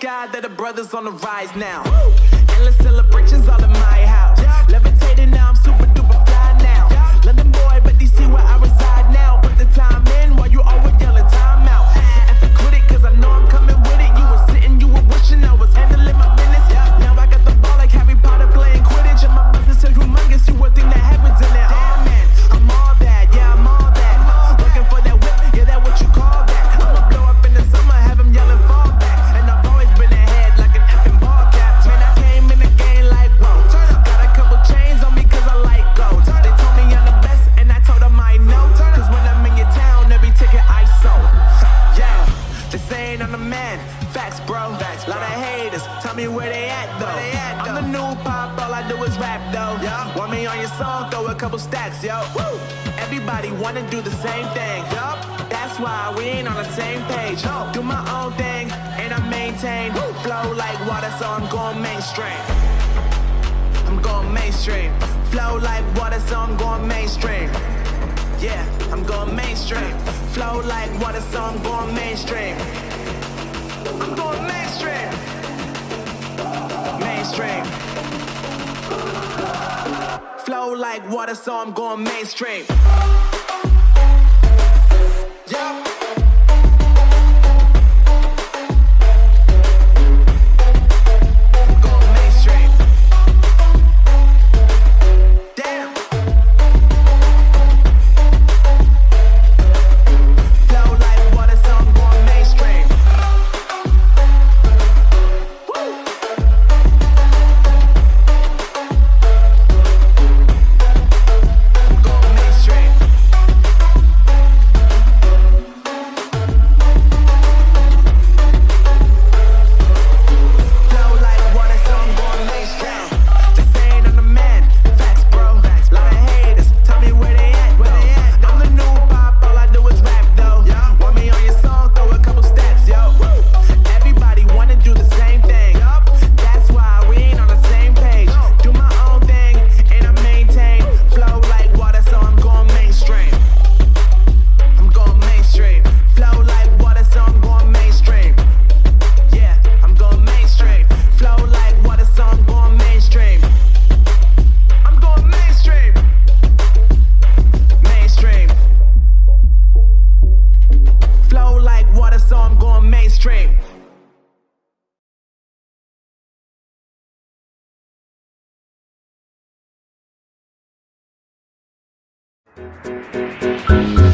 sky that the brothers on the rise now. Endless celebrations all in my house. Levitating now, I'm super duper fly now. London boy, but DC where I reside now. Put the time in while you always yelling time out. And if quit it, cause I know I'm coming with it. You were sitting, you were wishing I was handling my business. Now I got the ball like Harry Potter playing Quidditch. And my business is humongous, you would think that happens in there. Damn man, I'm all that, yeah, I'm all that. Looking for that whip, yeah, that what you call that. I'ma blow up in the summer, have him yelling fall back. And I've always been ahead like an effing ball cap. Man, I came in the game like, whoa. Got a couple chains on me cause I like gold. They told me I'm the best and I told them I know. Cause when I'm in your town, every ticket I sold. Yeah, they saying I'm the man. Facts, bro. Lot of haters, tell me where they at though. I'm the new pop, all I do is rap though. Want me on your song, throw a couple stacks, yo. Woo! Everybody wanna do the same thing. That's why we ain't on the same page. Do my own thing, and I maintain. Flow like water, so I'm going mainstream. I'm going mainstream. Flow like water, so I'm going mainstream. Yeah, I'm going mainstream. Flow like water, so I'm going mainstream. I'm going mainstream. Mainstream. Flow like water, so I'm going mainstream. Yeah. Mainstream.